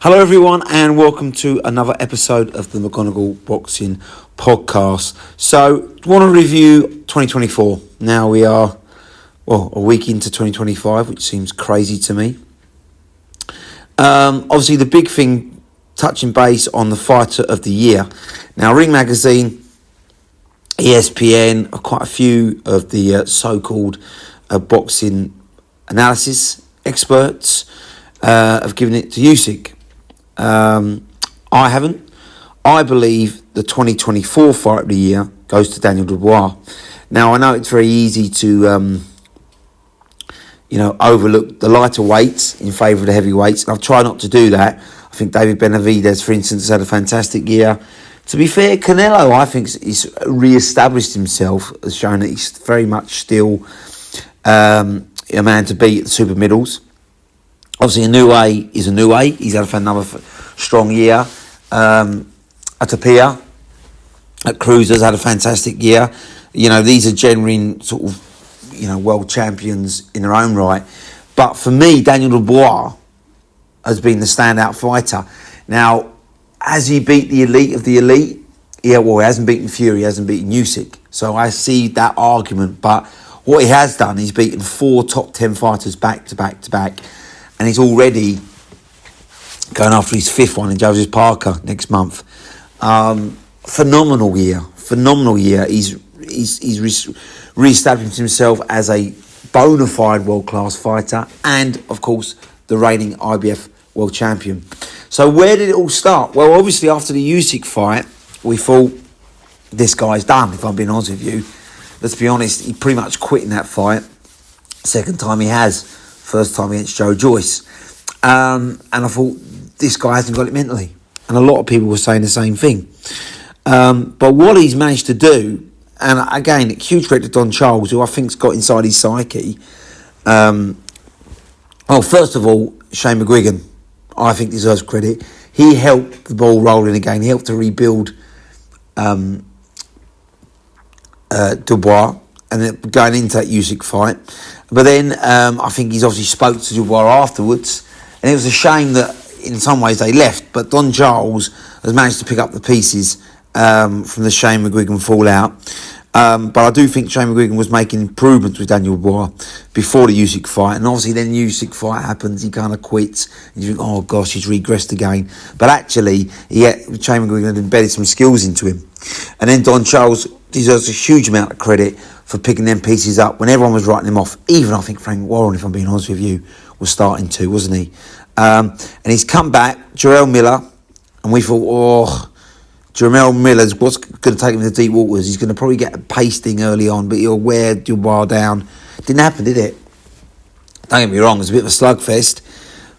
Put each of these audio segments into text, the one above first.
Hello everyone and welcome to another episode of the McGonagall Boxing Podcast. So, I want to review 2024. Now we are, a week into 2025, which seems crazy to me. Obviously the big thing, touching base on the Fighter of the Year. Now Ring Magazine, ESPN, quite a few of the so-called boxing analysis experts have given it to Usyk. I haven't. I believe the 2024 Fight of the Year goes to Daniel Dubois. Now, I know it's very easy to, overlook the lighter weights in favour of the heavyweights. And I've tried not to do that. I think David Benavidez, for instance, has had a fantastic year. To be fair, Canelo, I think, he's re-established himself, has shown that he's very much still a man to beat at the super middles. Obviously, Inoue is Inoue. He's had another strong year. Atapia at Cruisers had a fantastic year. You know, these are genuine sort of, world champions in their own right. But for me, Daniel Dubois has been the standout fighter. Now, has he beat the elite of the elite? Yeah, well, he hasn't beaten Fury, he hasn't beaten Usyk. So I see that argument. But what he has done, he's beaten 4 top 10 fighters back to back to back. And he's already going after his 5th one in Joseph Parker next month. Phenomenal year. He's re-established himself as a bona fide world-class fighter and, of course, the reigning IBF world champion. So where did it all start? Well, obviously, after the Usyk fight, we thought, this guy's done, if I'm being honest with you. Let's be honest, he pretty much quit in that fight. Second time he has. First time against Joe Joyce. And I thought, this guy hasn't got it mentally. And a lot of people were saying the same thing. But what he's managed to do, and again, huge credit to Don Charles, who I think's got inside his psyche. First of all, Shane McGuigan, I think deserves credit. He helped the ball rolling again. He helped to rebuild Dubois, and then going into that Usyk fight. But then I think he's obviously spoke to Dubois afterwards, and it was a shame that in some ways they left. But Don Charles has managed to pick up the pieces from the Shane McGuigan fallout. But I do think Shane McGuigan was making improvements with Daniel Dubois before the Usyk fight. And obviously then the Usyk fight happens, he kind of quits. And you think, oh gosh, he's regressed again. But actually, Shane McGuigan had embedded some skills into him. And then Don Charles deserves a huge amount of credit for picking them pieces up when everyone was writing them off. Even I think Frank Warren, if I'm being honest with you, was starting to, wasn't he? And he's come back, Jarrell Miller, and we thought, Jarrell Miller's what's going to take him to deep waters. He's going to probably get a pasting early on, but he'll wear Dubois down. Didn't happen, did it? Don't get me wrong, it was a bit of a slugfest,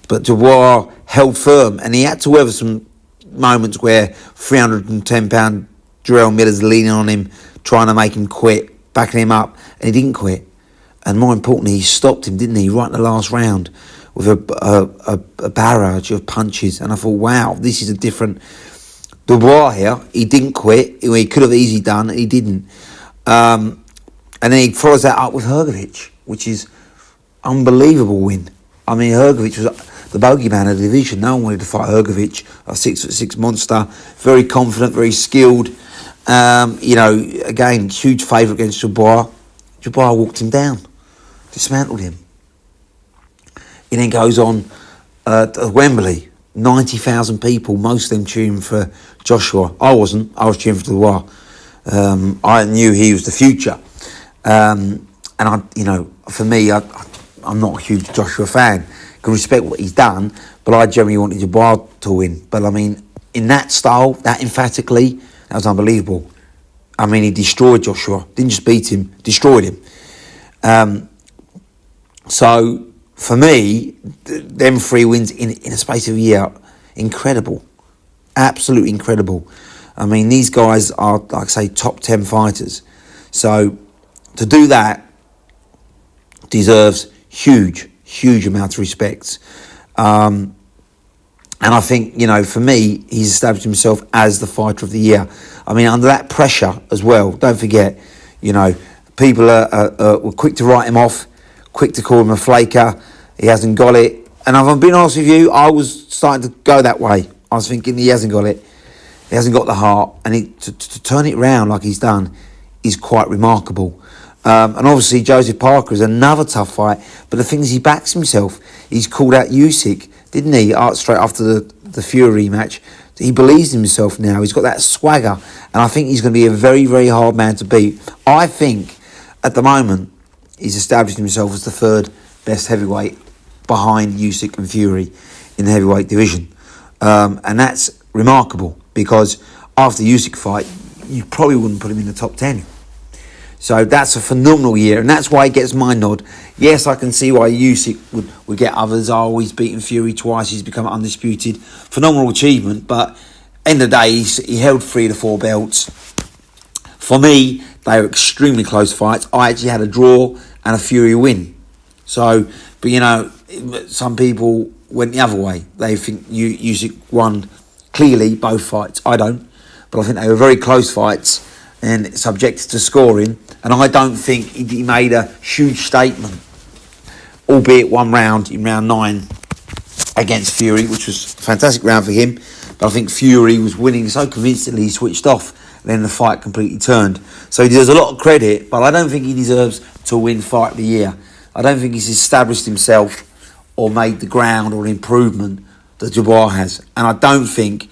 but Dubois held firm, and he had to weather some moments where 310-pound Jarrell Miller's leaning on him, trying to make him quit, backing him up, and he didn't quit. And more importantly, he stopped him, didn't he, right in the last round with a barrage of punches. And I thought, wow, this is a different Dubois here. He didn't quit. He could have easily done, he didn't. And then he follows that up with Hrgović, which is unbelievable win. I mean, Hrgović was the bogeyman of the division. No one wanted to fight Hrgović, a 6'6" monster, very confident, very skilled. Again, huge favourite against Dubois. Dubois walked him down, dismantled him. He then goes on to Wembley, 90,000 people, most of them cheering for Joshua. I wasn't. I was cheering for Dubois. I knew he was the future. And for me, I'm not a huge Joshua fan. I can respect what he's done, but I generally wanted Dubois to win. But I mean, in that style, that emphatically, that was unbelievable. I mean, he destroyed Joshua. Didn't just beat him, destroyed him. So, for me, them 3 wins in a space of a year, incredible. Absolutely incredible. I mean, these guys are, like I say, top 10 fighters. So, to do that deserves huge amount of respect. And I think, for me, he's established himself as the fighter of the year. I mean, under that pressure as well, don't forget, people were quick to write him off, quick to call him a flaker. He hasn't got it. And if I'm being honest with you, I was starting to go that way. I was thinking he hasn't got it. He hasn't got the heart. And to turn it round like he's done is quite remarkable. And obviously, Joseph Parker is another tough fight. But the thing is, he backs himself. He's called out Usyk, didn't he? Straight after the Fury match. He believes in himself now. He's got that swagger. And I think he's going to be a very, very hard man to beat. I think, at the moment, he's established himself as the third best heavyweight behind Usyk and Fury in the heavyweight division. And that's remarkable because after the Usyk fight, you probably wouldn't put him in the top 10. So that's a phenomenal year, and that's why he gets my nod. Yes, I can see why Usyk would get others. Oh, he's beaten Fury twice. He's become undisputed. Phenomenal achievement, but end of the day, he held 3 of the 4 belts. For me, they were extremely close fights. I actually had a draw and a Fury win. So, but you know, some people went the other way. They think Usyk won clearly both fights. I don't, but I think they were very close fights and subjected to scoring. And I don't think he made a huge statement, albeit one round in round 9 against Fury, which was a fantastic round for him. But I think Fury was winning so convincingly he switched off. Then the fight completely turned. So he deserves a lot of credit, but I don't think he deserves to win Fight of the Year. I don't think he's established himself or made the ground or improvement that Dubois has. And I don't think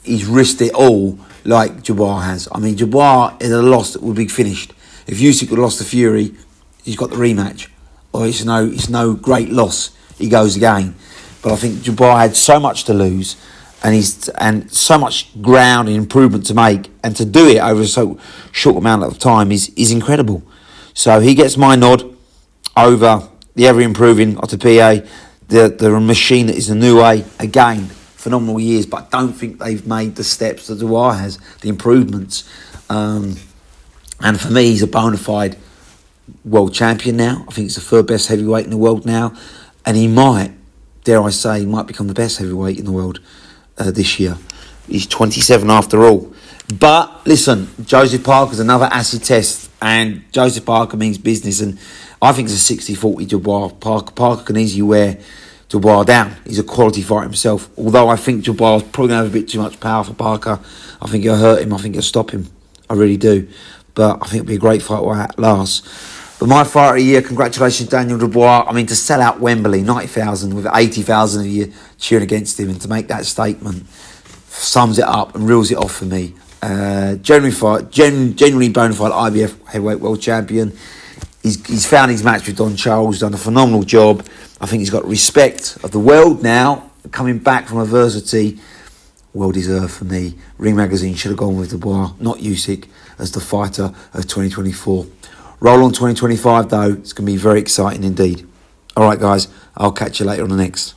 he's risked it all like Dubois has. I mean, Dubois is a loss that would be finished. If Usyk had lost to Fury, he's got the rematch. Or it's no great loss. He goes again. But I think Dubois had so much to lose and so much ground and improvement to make, and to do it over so short amount of time is incredible. So he gets my nod over the ever-improving Otopié, the machine that is the new way. Again, phenomenal years, but I don't think they've made the steps that Dubois has, the improvements. And for me, he's a bona fide world champion now. I think he's the third best heavyweight in the world now. And he might, dare I say, he might become the best heavyweight in the world this year. He's 27 after all. But listen, Joseph Parker's another acid test. And Joseph Parker means business. And I think it's a 60-40 Dubois. Parker can easily wear Dubois down. He's a quality fighter himself. Although I think Dubois is probably going to have a bit too much power for Parker. I think he'll hurt him. I think he'll stop him. I really do. But I think it'll be a great fight while it lasts. But my fight of the year, congratulations, Daniel Dubois. I mean, to sell out Wembley, 90,000 with 80,000 a year cheering against him, and to make that statement sums it up and reels it off for me. Genuinely bona fide IBF heavyweight world champion. He's found his match with Don Charles, done a phenomenal job. I think he's got respect of the world now, coming back from adversity. Well deserved for me. Ring Magazine should have gone with Dubois, not Usyk, as the fighter of 2024. Roll on 2025 though, it's going to be very exciting indeed. Alright guys, I'll catch you later on the next.